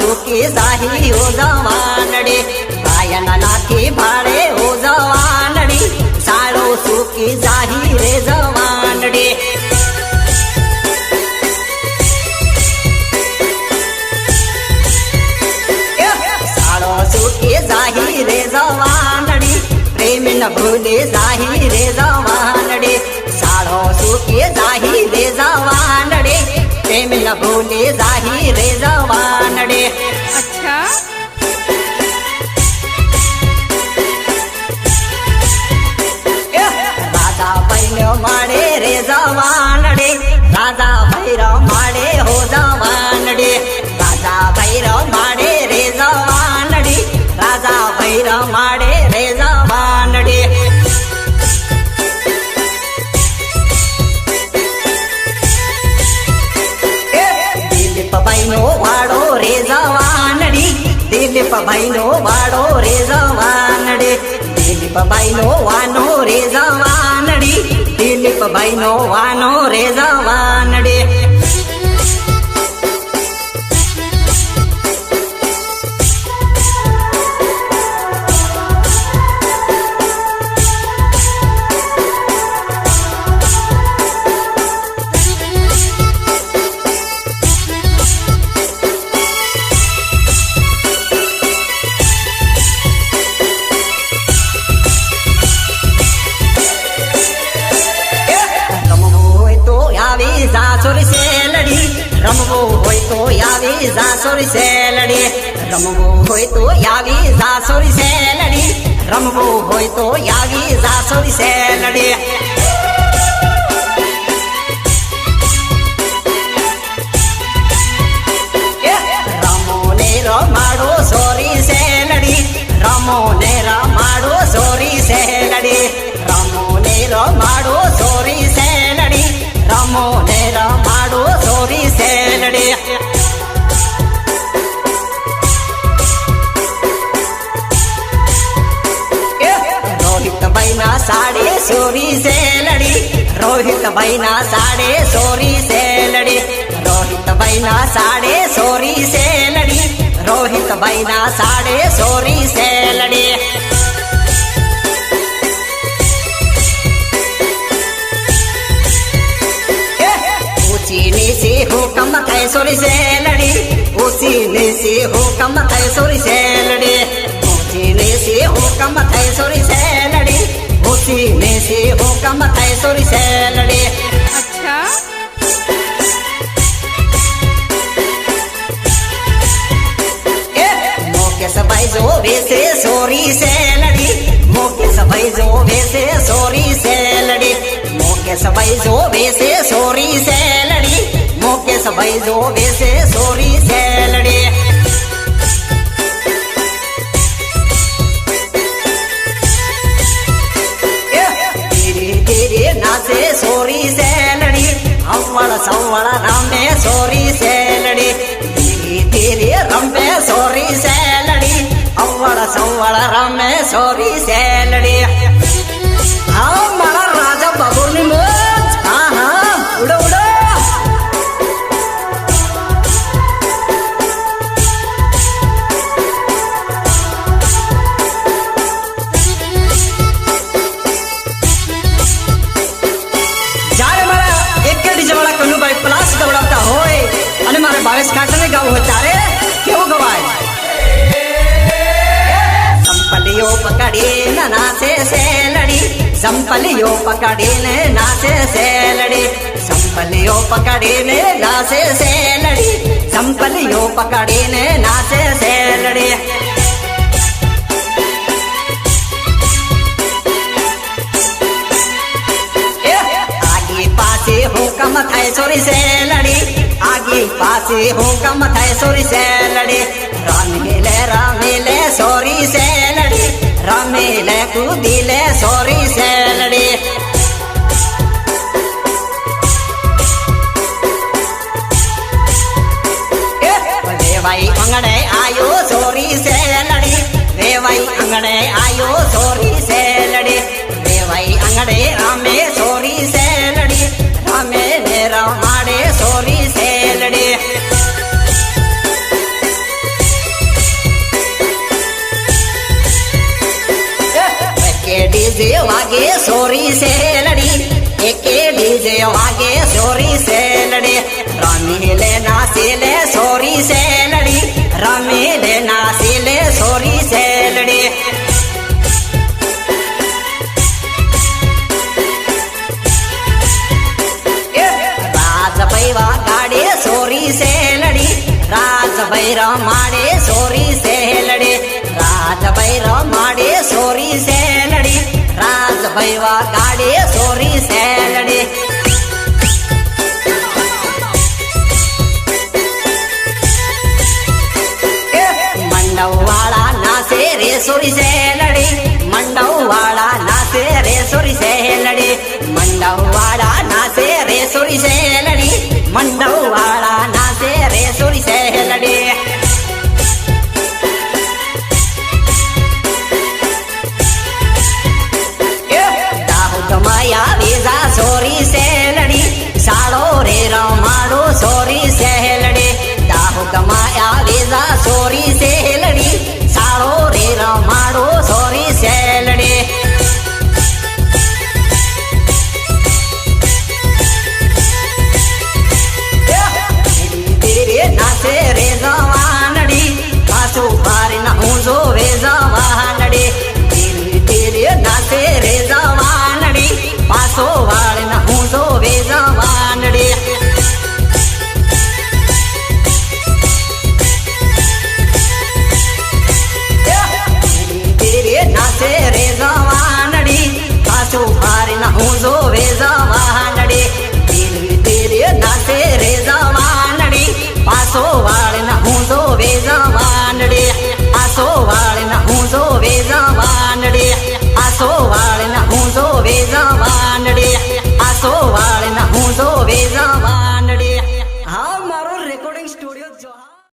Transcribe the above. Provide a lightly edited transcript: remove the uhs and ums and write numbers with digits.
सुखी जाही हो जवानडे बायना नाथी भाडे हो जवानडी साळो सुखी जाही रे जवानडे साळो सुखी जाही रे जवानडी प्रेमी न भूले जाही रे जवानडे साळो सुखी जाही रे जवानडे प्रेमी न भूले जाही रे जवानडे। अच्छा राजा भैरव माडे रे जवानडे राजा भैरव माडे हो जवानडे राजा भैरव माडे रे जवानडे राजा भैरव माडे रे जवानडे। दिलीप भाईनो वाडो रे जवानडी दिलीप भाईनो वाडो रे जवानडे दिलीप भाईनो वानो रे जवानडी दिलीप भाईनो वानो रे जवानडे। जासोरी से लड़ी रमवो होय तो यावी जासोरी से लड़ी रमवो होय तो यावी जासोरी से लड़ी रमवो होय तो यावी जासोरी से लड़ी। रामो ने रमाडो सोरी से लड़ी रामो ने रमाडो सोरी से लड़ी रामो ने रमाडो सोरी से लड़ी रामो ने रमाडो सोरी से लड़े। रोहित भाईना साड़े सोरी से लड़ी रोहित भाईना साड़े सोरी से लड़ी रोहित भाईना साड़े सोरी से लड़ी रोहित भाईना साड़े सोरी से लड़ी। उसी से हुकम थे सोरी से लड़ी उसी ने से हुकम थे सोरी से लड़ी उसी ने से हुकम थे सोरी से लड़ी उसी ने से हुकम थे सोरी से लड़ी। अच्छा मुकेश भाई जो वैसे सोरी से लड़ी मुकेश भाई जो वैसे सोरी से लड़ी मुकेश भाई जो वैसे सोरी से लड़ी मुकेश भाई जो वैसे सोरी से लड़ी। धीरे धीरे नाचे सोरी से लड़ी अव्वल सव्वल रमे सोरी से लड़ी धीरे धीरे रमे सोरी से लड़ी अव्वल सव्वल रमे सोरी से लड़ी। हाँ मारा राजा बाबूनी मोच हाँ हाँ उड़ो उड़ो। जारे मारा एक डीजे वाला कन्नू भाई प्लास दौड़ाता होए अने मारे बारिश काटने गाँव होता रे क्यों गवाए संपलियो पकड़ी नाचे से लड़ी संपलियो पकड़ी ने नाचे से लड़ी संपलियो पकड़ी ने नाचे से लड़ी संपलियो पकड़ी ने नाचे से लड़ी। आगे पासे हुकम थे सोरी से लड़ी आगे पासे हुकम थे सोरी से लड़ी रामेले सोरी से लड़ी रामेले कूदिले सोरी से लड़ी। भाई अंगड़े आयो सोरी से लड़ी वे भाई अंगड़े आयो सोरी से लड़ी वे भाई अंगड़े रामे सोरी से लड़ी रामे ने रामाड़े सोरी से लड़ी। સોરી સેલડી એકે ડીજે વાગે સોરી સેલડી રમી લે નાસી લે સોરી સેલડી રમી લે નાસી લે સોરી સેલડી રાજભાઈ વાગાડે સોરી સેલડી રાજભાઈ રમાડે સોરી સેલડી રાજભાઈ રમાડે સોરી સેલડી રાજભાઈ વાગાડે સોરી સેલડી મંડવવાળા નાસે રે સોરી સેલડી મંડવવાળા નાસે રે સોરી સેલડી મંડવવાળા નાસે રે સોરી સેલડી મંડવવાળા નાસે રે સોરી સેલડી માયા વેજા સોરી સેલડી સાળો રે રમાડો સોરી સેલડી દાહોદ માયા વેજા સોરી સેલડી સાળો રે રમાડો સોરી સેલડી નાસે રે જવાનડી પાછું પારી ના હું જો રે જવાનડી ધીરે ધીરે નાસે રે જવાનડી પાછો વાળ ના હું જો રે જવાનડી ધીરે નાસે રે જવાનડી પાછો પારી ના હું જો રે જવાનડી ધીરે ધીરે નાસે રે જવાનડી પાછો વાળ ના હું જો રે જવાનડી પાછો વાળ ના હું જો રે જવાનડી પાછો વાળ